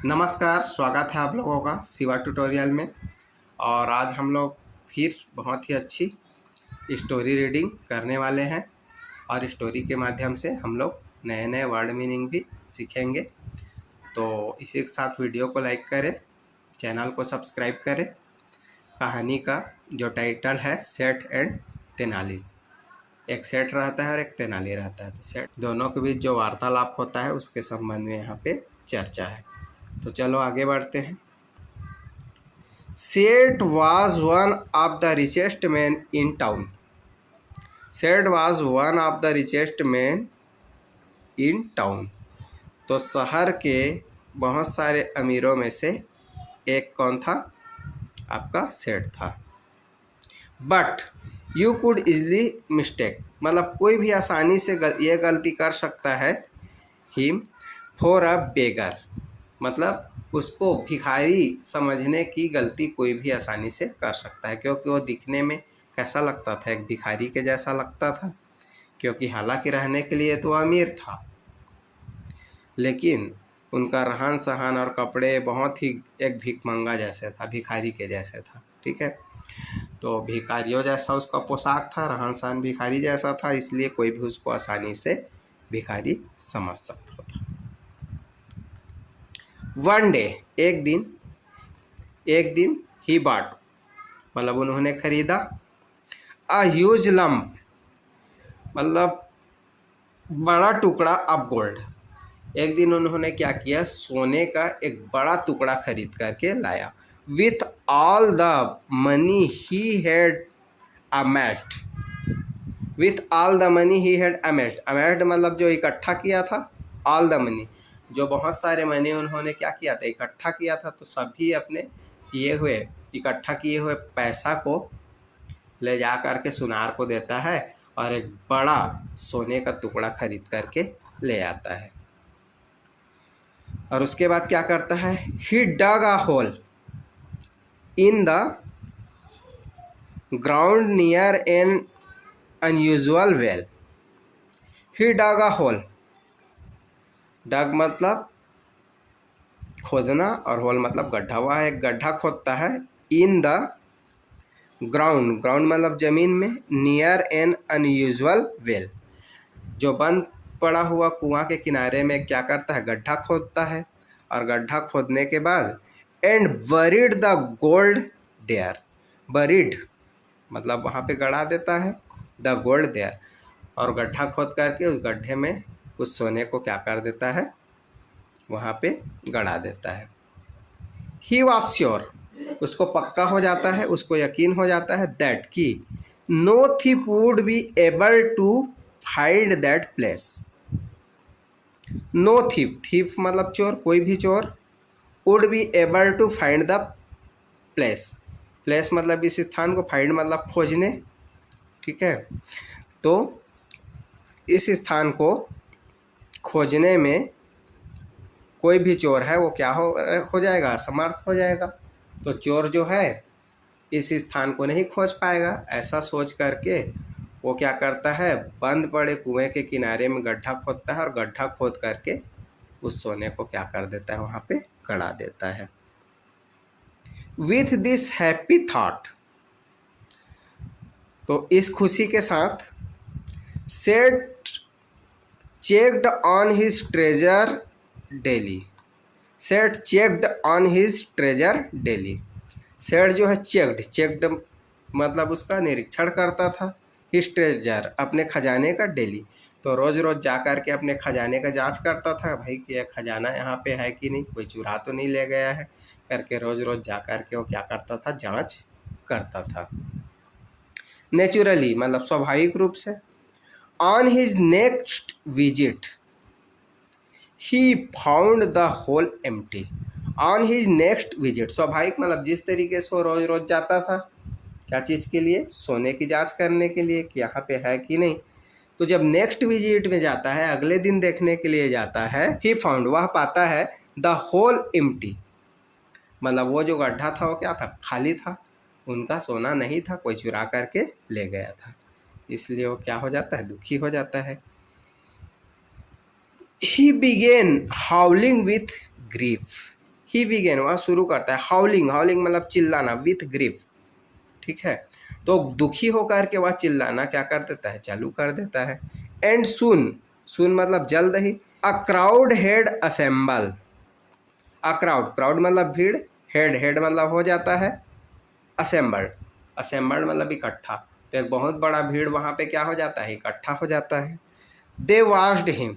नमस्कार, स्वागत है आप लोगों का शिवा ट्यूटोरियल में। और आज हम लोग फिर बहुत ही अच्छी स्टोरी रीडिंग करने वाले हैं और स्टोरी के माध्यम से हम लोग नए नए वर्ड मीनिंग भी सीखेंगे। तो इसी के साथ वीडियो को लाइक करें, चैनल को सब्सक्राइब करें। कहानी का जो टाइटल है सेठ एंड तेनाली। एक सेठ रहता है और एक तेनाली रहता है, तो सेठ दोनों के बीच जो वार्तालाप होता है उसके संबंध में यहाँ पे चर्चा है। तो चलो आगे बढ़ते हैं। सेठ was one of the richest men in town. सेठ was one of the richest men in town. तो शहर के बहुत सारे अमीरों में से एक कौन था? आपका सेठ था। But you could easily mistake, मतलब कोई भी आसानी से ये गलती कर सकता है। हिम फॉर अ बेगर, मतलब उसको भिखारी समझने की गलती कोई भी आसानी से कर सकता है, क्योंकि वो दिखने में कैसा लगता था? एक भिखारी के जैसा लगता था, क्योंकि हालांकि रहने के लिए तो अमीर था, लेकिन उनका रहन सहन और कपड़े बहुत ही एक भिखमंगा जैसे था, भिखारी के जैसे था। ठीक है, तो भिखारियों जैसा उसका पोशाक था, रहन सहन भिखारी जैसा था, इसलिए कोई भी उसको आसानी से भिखारी समझ सकता था। वन डे, एक दिन ही बॉट, मतलब उन्होंने खरीदा अ ह्यूज लंप, मतलब बड़ा टुकड़ा ऑफ गोल्ड। एक दिन उन्होंने क्या किया? सोने का एक बड़ा टुकड़ा खरीद करके लाया। With all the money he had अमेस्ड, with all the money he had अमेस्ड, अमेस्ड मतलब जो इकट्ठा किया था, ऑल द मनी जो बहुत सारे मनी उन्होंने क्या किया था? इकट्ठा किया था। तो सभी अपने इकट्ठा किए हुए पैसा को ले जा करके सुनार को देता है और एक बड़ा सोने का टुकड़ा खरीद करके ले आता है। और उसके बाद क्या करता है? He dug a hole in the ground near an unusual well. He dug a hole, dug मतलब खोदना और होल मतलब गड्ढा। वह एक गड्ढा खोदता है। इन द ग्राउंड, ग्राउंड मतलब जमीन में, नियर एन अनयूजुअल वेल, जो बंद पड़ा हुआ कुआं के किनारे में क्या करता है? गड्ढा खोदता है। और गड्ढा खोदने के बाद and buried the gold there, buried मतलब वहाँ पे गड़ा देता है, द गोल्ड देयर, और गड्ढा खोद करके उस गड्ढे में उस सोने को क्या कर देता है? वहाँ पे गड़ा देता है। ही वॉज श्योर, उसको पक्का हो जाता है, उसको यकीन हो जाता है दैट कि no thief would be able to find that place. No thief, thief मतलब चोर, कोई भी चोर, would be able to find the place, place मतलब इस स्थान को, फाइंड मतलब खोजने। ठीक है, तो इस स्थान को खोजने में कोई भी चोर है वो क्या हो जाएगा? असमर्थ हो जाएगा। तो चोर जो है इस स्थान को नहीं खोज पाएगा। ऐसा सोच करके वो क्या करता है? बंद पड़े कुएं के किनारे में गड्ढा खोदता है और गड्ढा खोद करके उस सोने को क्या कर देता है? वहाँ पे गड़ा देता है। विथ दिस हैप्पी थॉट, तो इस खुशी के साथ Seth checked on his treasure daily, Seth checked on his treasure daily. सेठ जो है चेक्ड मतलब उसका निरीक्षण करता था, हिज ट्रेजर अपने खजाने का डेली, तो रोज़ रोज़ जा कर के अपने खजाने का जांच करता था, भाई कि यह खजाना यहाँ पे है कि नहीं, कोई चुरा तो नहीं ले गया है करके रोज़ रोज़ जा कर के वो क्या करता था? जांच करता था। नेचुरली मतलब स्वाभाविक रूप से। On his next visit he found the hole empty. On his next visit, स्वाभाविक मतलब जिस तरीके से वो रोज़ रोज़ जाता था, क्या चीज़ के लिए? सोने की जांच करने के लिए कि यहाँ पे है कि नहीं। तो जब नेक्स्ट विजिट में जाता है, अगले दिन देखने के लिए जाता है, ही फाउंड वह पाता है द होल एम्प्टी, मतलब वो जो गड्ढा था वो क्या था? खाली था, उनका सोना नहीं था, कोई चुरा करके ले गया था। इसलिए वो क्या हो जाता है? दुखी हो जाता है। He began howling with grief, he begin वह शुरू करता है, हाउलिंग, हाउलिंग मतलब चिल्लाना, विथ ग्रीफ, ठीक है। तो दुखी होकर के वह चिल्लाना क्या कर देता है, चालू कर देता है। एंड सुन, सुन मतलब जल्द ही, a crowd had assemble, a crowd, crowd मतलब भीड़, हेड, हेड मतलब हो जाता है, असेंबल्ड, असेंबल्ड मतलब इकट्ठा, तो एक बहुत बड़ा भीड़ वहाँ पे क्या हो जाता है, इकट्ठा हो जाता है। दे वाच्ड हिम,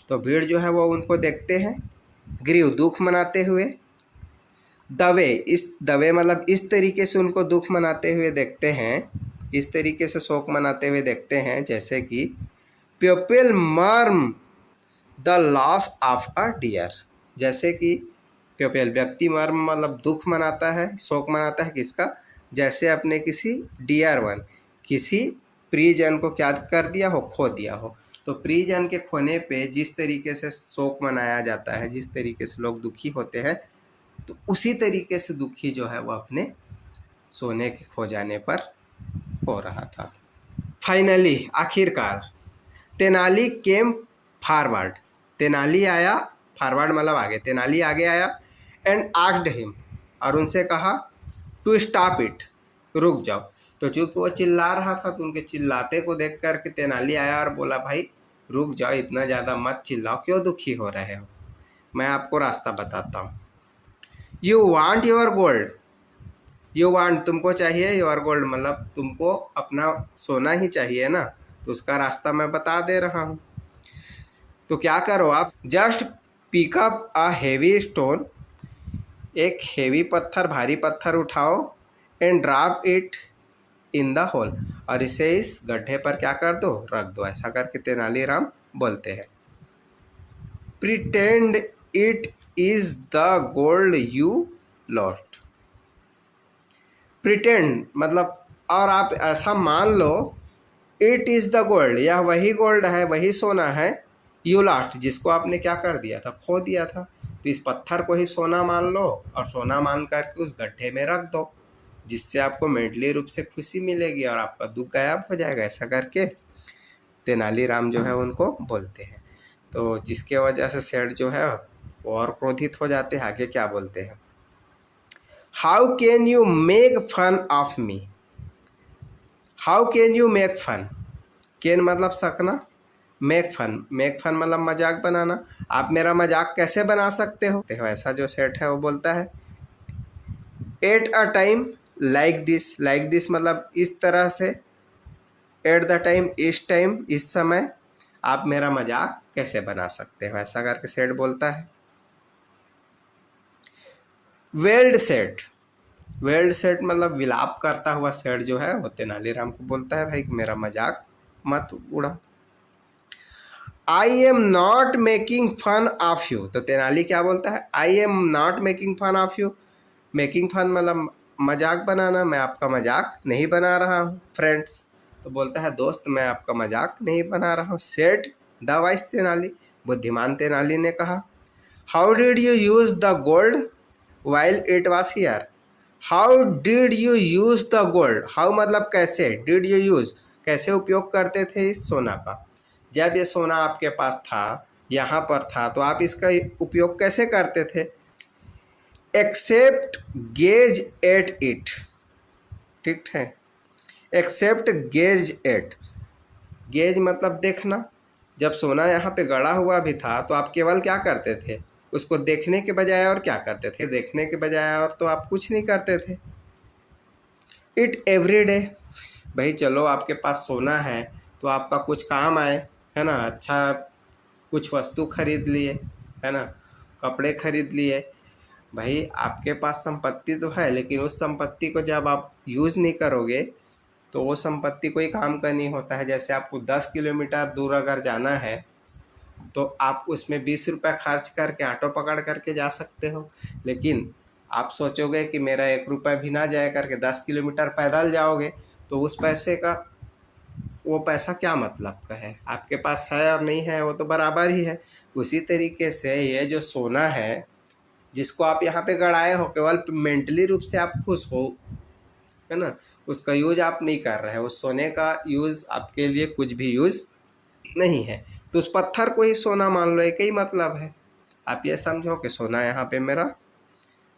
तो भीड़ जो है वो उनको देखते हैं, ग्रीव दुख मनाते हुए, दवे, इस दवे मतलब इस तरीके से उनको दुख मनाते हुए देखते हैं, इस तरीके से शोक मनाते हुए देखते हैं, जैसे कि people mourn the loss of a dear, जैसे कि पीपल व्यक्ति मर्म मतलब दुख मनाता है, शोक मनाता है किसका, जैसे अपने किसी डियर वन, किसी प्रियजन को क्या कर दिया हो, खो दिया हो। तो प्रियजन के खोने पे जिस तरीके से शोक मनाया जाता है, जिस तरीके से लोग दुखी होते हैं, तो उसी तरीके से दुखी जो है वो अपने सोने के खो जाने पर हो रहा था। फाइनली, आखिरकार, तेनाली केम फॉरवर्ड, तेनाली आया, फॉरवर्ड मतलब आगे, तेनाली आगे आया, एंड आस्क्ड हिम, और उनसे कहा, टू स्टॉप इट, रुक जाओ। तो चूंकि वो चिल्ला रहा था, तो उनके चिल्लाते को देख करके तेनाली आया और बोला, भाई रुक जाओ, इतना ज़्यादा मत चिल्लाओ, क्यों दुखी हो रहे हो, मैं आपको रास्ता बताता हूँ। You want your gold, you want तुमको चाहिए, योर गोल्ड मतलब तुमको अपना सोना ही चाहिए ना, तो उसका रास्ता मैं बता दे रहा हूँ। तो क्या करो आप, just pick up a heavy stone, एक हेवी पत्थर, भारी पत्थर उठाओ, and drop it in the hole, और इसे इस गड्ढे पर क्या कर दो, रख दो, ऐसा करके तेनालीराम बोलते हैं। Pretend it is the gold you lost, pretend मतलब और आप ऐसा मान लो, इट इज़ द गोल्ड, यह वही गोल्ड है, वही सोना है, यू लास्ट जिसको आपने क्या कर दिया था, खो दिया था। तो इस पत्थर को ही सोना मान लो और सोना मान करके उस गड्ढे में रख दो, जिससे आपको मेंटली रूप से खुशी मिलेगी और आपका दुख गायब हो जाएगा, ऐसा करके तेनालीराम जो है उनको बोलते हैं। तो जिसके वजह से सेठ जो है वो और क्रोधित हो जाते हैं। आगे क्या बोलते हैं, how can you make fun of me, how can you make fun, can मतलब सकना, मेक फन, मेक फन मतलब मजाक बनाना, आप मेरा मजाक कैसे बना सकते हो, ऐसा जो सेठ है वो बोलता है। At a time like this, like this मतलब इस तरह से, एट द टाइम इस टाइम, इस समय आप मेरा मजाक कैसे बना सकते हो, ऐसा करके सेठ बोलता है। वेल्ड सेठ, वेल्ड सेठ मतलब विलाप करता हुआ सेठ जो है वो तेनालीराम को बोलता है, भाई मेरा मजाक मत उड़ा। I am not making fun of you, तो तेनाली क्या बोलता है, I am not making fun of you, making fun मतलब मजाक बनाना, मैं आपका मजाक नहीं बना रहा हूँ फ्रेंड्स। तो बोलता है, दोस्त मैं आपका मजाक नहीं बना रहा हूँ। सेड द वाइस तेनाली, बुद्धिमान तेनाली ने कहा। How did you use the gold while it was here, how did you use the gold, how मतलब कैसे, डिड यू यूज़ कैसे उपयोग करते थे इस सोना का, जब ये सोना आपके पास था, यहाँ पर था, तो आप इसका उपयोग कैसे करते थे। एक्सेप्ट गेज एट इट, ठीक है, एक्सेप्ट गेज एट, गेज मतलब देखना, जब सोना यहाँ पे गड़ा हुआ भी था तो आप केवल क्या करते थे, उसको देखने के बजाय और क्या करते थे, देखने के बजाय और तो आप कुछ नहीं करते थे। इट एवरी डे, भाई चलो आपके पास सोना है तो आपका कुछ काम आए, है ना, अच्छा कुछ वस्तु खरीद लिए, है ना, कपड़े खरीद लिए, भाई आपके पास संपत्ति तो है, लेकिन उस संपत्ति को जब आप यूज़ नहीं करोगे तो वो संपत्ति कोई काम का नहीं होता है। जैसे आपको 10 किलोमीटर दूर अगर जाना है तो आप उसमें 20 रुपये खर्च करके ऑटो पकड़ करके जा सकते हो, लेकिन आप सोचोगे कि मेरा 1 रुपये भी ना जाए करके 10 किलोमीटर पैदल जाओगे, तो उस पैसे का, वो पैसा क्या मतलब का है, आपके पास है और नहीं है वो तो बराबर ही है। उसी तरीके से ये जो सोना है जिसको आप यहाँ पे गड़ाए हो, केवल मेंटली रूप से आप खुश हो, है ना, उसका यूज आप नहीं कर रहे हो, उस सोने का यूज आपके लिए कुछ भी यूज नहीं है। तो उस पत्थर को ही सोना मान लो, एक ही मतलब है। आप ये समझो कि सोना यहाँ पे मेरा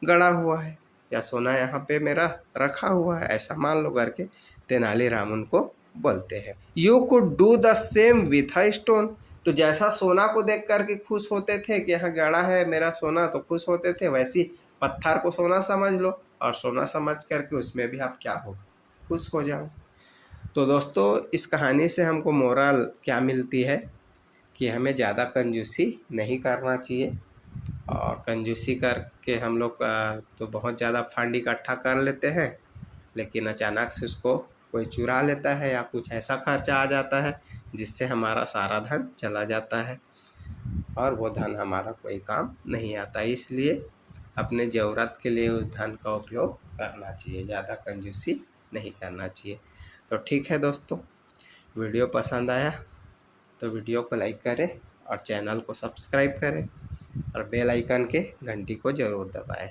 गड़ा हुआ है या सोना यहाँ पे मेरा रखा हुआ है, ऐसा मान लो करके तेनालीराम उनको बोलते हैं। You could do the same with a stone. तो जैसा सोना को देख करके खुश होते थे कि यहाँ गड़ा है मेरा सोना, तो खुश होते थे, वैसी पत्थर को सोना समझ लो और सोना समझ करके उसमें भी आप क्या हो, खुश हो जाओ। तो दोस्तों इस कहानी से हमको मोरल क्या मिलती है कि हमें ज़्यादा कंजूसी नहीं करना चाहिए, और कंजूसी करके हम लोग तो बहुत ज़्यादा फंड इकट्ठा कर लेते हैं, लेकिन अचानक से उसको कोई चुरा लेता है या कुछ ऐसा खर्चा आ जाता है जिससे हमारा सारा धन चला जाता है और वो धन हमारा कोई काम नहीं आता। इसलिए अपने ज़रूरत के लिए उस धन का उपयोग करना चाहिए, ज़्यादा कंजूसी नहीं करना चाहिए। तो ठीक है दोस्तों, वीडियो पसंद आया तो वीडियो को लाइक करें और चैनल को सब्सक्राइब करें और बेल आइकन के घंटी को ज़रूर दबाएं।